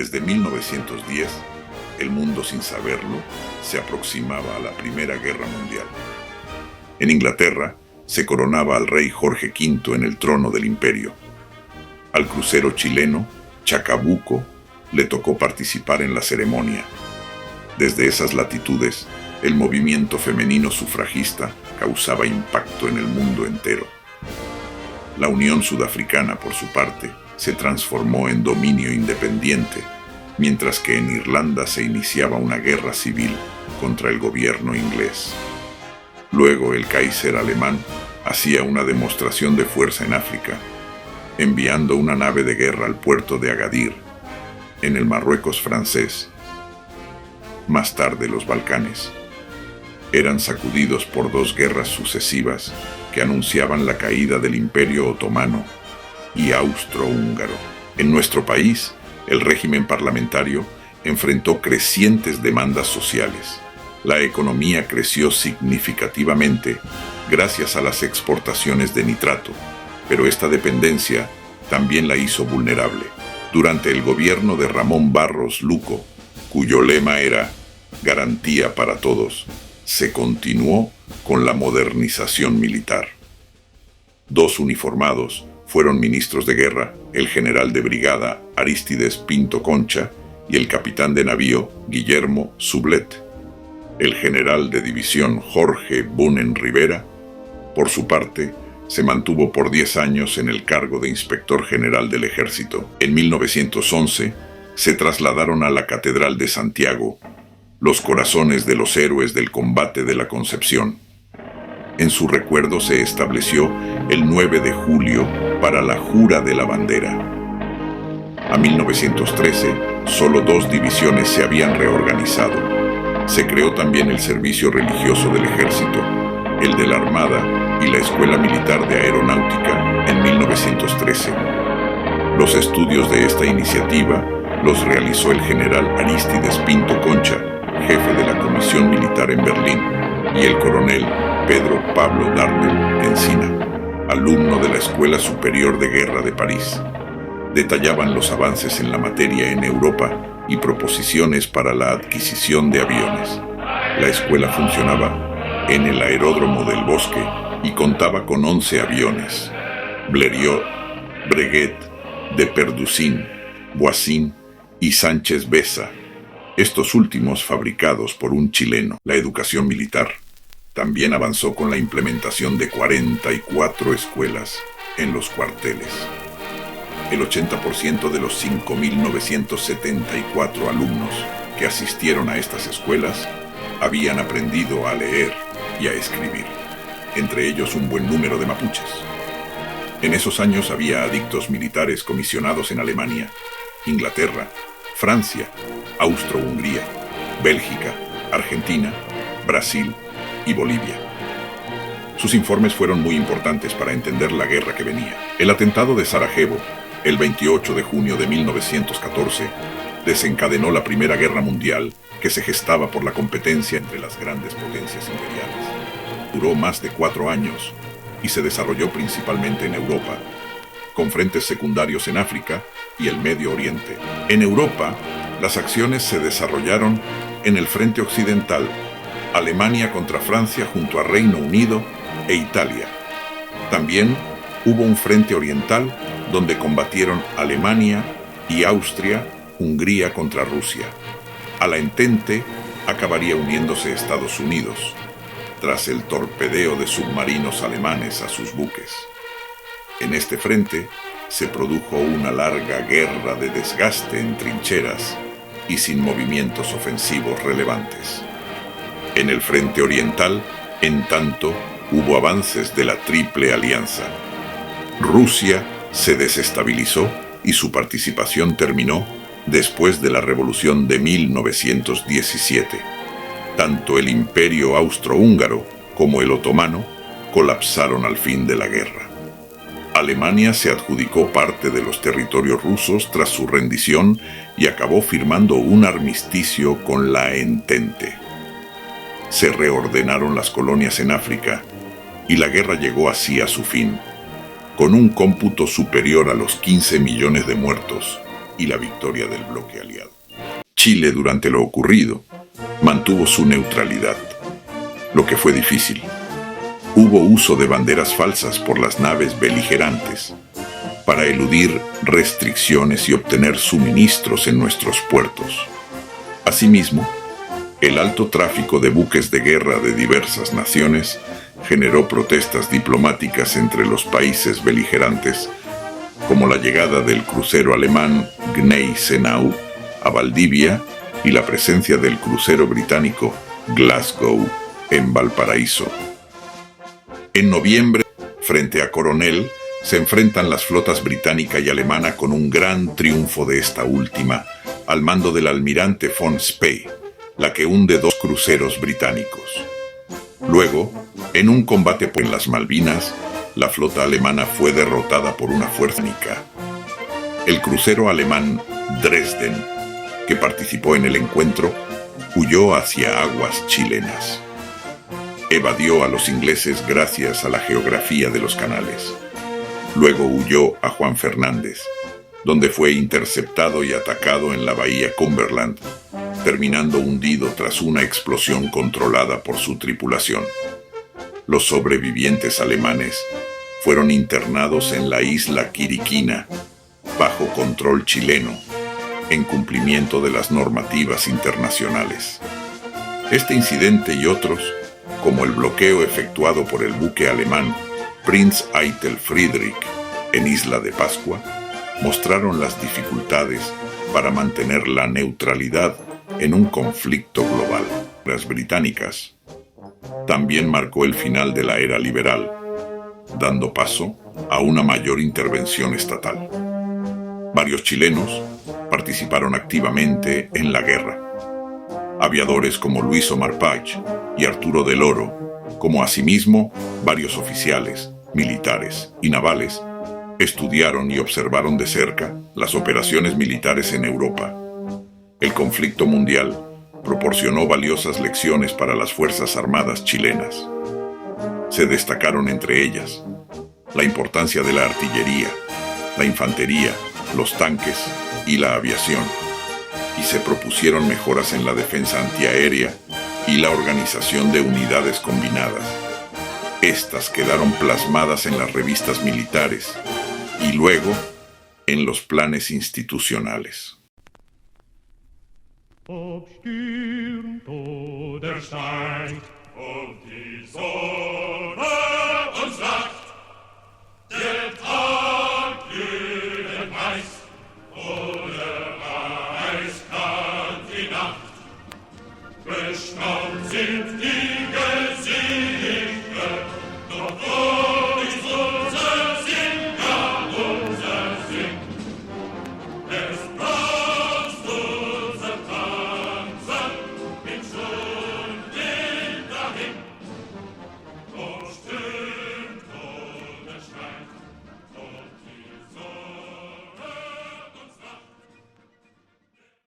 Desde 1910, el mundo, sin saberlo, se aproximaba a la Primera Guerra Mundial. En Inglaterra, se coronaba al rey Jorge V en el trono del imperio. Al crucero chileno, Chacabuco, le tocó participar en la ceremonia. Desde esas latitudes, el movimiento femenino sufragista causaba impacto en el mundo entero. La Unión Sudafricana, por su parte, se transformó en dominio independiente, mientras que en Irlanda se iniciaba una guerra civil contra el gobierno inglés. Luego el Kaiser alemán hacía una demostración de fuerza en África, enviando una nave de guerra al puerto de Agadir, en el Marruecos francés. Más tarde los Balcanes eran sacudidos por dos guerras sucesivas que anunciaban la caída del Imperio Otomano y Austrohúngaro. En nuestro país, el régimen parlamentario enfrentó crecientes demandas sociales. La economía creció significativamente gracias a las exportaciones de nitrato, pero esta dependencia también la hizo vulnerable. Durante el gobierno de Ramón Barros Luco, cuyo lema era "Garantía para todos", se continuó con la modernización militar. Dos uniformados fueron ministros de guerra, el general de brigada Arístides Pinto Concha y el capitán de navío Guillermo Sublet. El general de división Jorge Bunen Rivera, por su parte, se mantuvo por 10 años en el cargo de inspector general del ejército. En 1911 se trasladaron a la Catedral de Santiago, los corazones de los héroes del combate de la Concepción. En su recuerdo se estableció el 9 de julio para la Jura de la Bandera. A 1913, solo 2 divisiones se habían reorganizado. Se creó también el servicio religioso del ejército, el de la Armada y la Escuela Militar de Aeronáutica en 1913. Los estudios de esta iniciativa los realizó el general Arístides Pinto Concha, jefe de la Comisión Militar en Berlín, y el coronel Pedro Pablo Darnell Encina, alumno de la Escuela Superior de Guerra de París. Detallaban los avances en la materia en Europa y proposiciones para la adquisición de aviones. La escuela funcionaba en el aeródromo del Bosque y contaba con 11 aviones: Blériot, Breguet, de Perdusin, Voisin y Sánchez Besa, estos últimos fabricados por un chileno. La educación militar también avanzó con la implementación de 44 escuelas en los cuarteles. El 80% de los 5.974 alumnos que asistieron a estas escuelas habían aprendido a leer y a escribir, entre ellos un buen número de mapuches. En esos años había adictos militares comisionados en Alemania, Inglaterra, Francia, Austro-Hungría, Bélgica, Argentina, Brasil y Bolivia. Sus informes fueron muy importantes para entender la guerra que venía. El atentado de Sarajevo, el 28 de junio de 1914, desencadenó la Primera Guerra Mundial que se gestaba por la competencia entre las grandes potencias imperiales. Duró más de 4 años y se desarrolló principalmente en Europa, con frentes secundarios en África y el Medio Oriente. En Europa, las acciones se desarrollaron en el frente occidental, Alemania contra Francia junto a Reino Unido e Italia. También hubo un frente oriental donde combatieron Alemania y Austria-Hungría contra Rusia. A la Entente acabaría uniéndose Estados Unidos, tras el torpedeo de submarinos alemanes a sus buques. En este frente se produjo una larga guerra de desgaste en trincheras y sin movimientos ofensivos relevantes. En el frente oriental, en tanto, hubo avances de la Triple Alianza. Rusia se desestabilizó y su participación terminó después de la Revolución de 1917. Tanto el Imperio Austrohúngaro como el Otomano colapsaron al fin de la guerra. Alemania se adjudicó parte de los territorios rusos tras su rendición y acabó firmando un armisticio con la Entente. Se reordenaron las colonias en África y la guerra llegó así a su fin, con un cómputo superior a los 15 millones de muertos y la victoria del bloque aliado. Chile, durante lo ocurrido, mantuvo su neutralidad, lo que fue difícil. Hubo uso de banderas falsas por las naves beligerantes para eludir restricciones y obtener suministros en nuestros puertos. Asimismo, el alto tráfico de buques de guerra de diversas naciones generó protestas diplomáticas entre los países beligerantes, como la llegada del crucero alemán Gneisenau a Valdivia y la presencia del crucero británico Glasgow en Valparaíso. En noviembre, frente a Coronel, se enfrentan las flotas británica y alemana con un gran triunfo de esta última, al mando del almirante von Spee, la que hunde 2 cruceros británicos. Luego, en un combate en las Malvinas, la flota alemana fue derrotada por una fuerza británica. El crucero alemán Dresden, que participó en el encuentro, huyó hacia aguas chilenas. Evadió a los ingleses gracias a la geografía de los canales. Luego huyó a Juan Fernández, donde fue interceptado y atacado en la bahía Cumberland, terminando hundido tras una explosión controlada por su tripulación. Los sobrevivientes alemanes fueron internados en la isla Quiriquina, bajo control chileno, en cumplimiento de las normativas internacionales. Este incidente y otros, como el bloqueo efectuado por el buque alemán Prinz Eitel Friedrich en Isla de Pascua, mostraron las dificultades para mantener la neutralidad en un conflicto global. Las británicas también marcó el final de la era liberal, dando paso a una mayor intervención estatal. Varios chilenos participaron activamente en la guerra. Aviadores como Luis Omar Page y Arturo del Oro, como asimismo varios oficiales, militares y navales, estudiaron y observaron de cerca las operaciones militares en Europa. El conflicto mundial proporcionó valiosas lecciones para las Fuerzas Armadas chilenas. Se destacaron entre ellas la importancia de la artillería, la infantería, los tanques y la aviación, y se propusieron mejoras en la defensa antiaérea y la organización de unidades combinadas. Estas quedaron plasmadas en las revistas militares y luego en los planes institucionales. Obstürmt oder steigt, ob die Sonne uns lacht, der Tag glühend heiß, oder eiskalt die Nacht. Bestaunt sind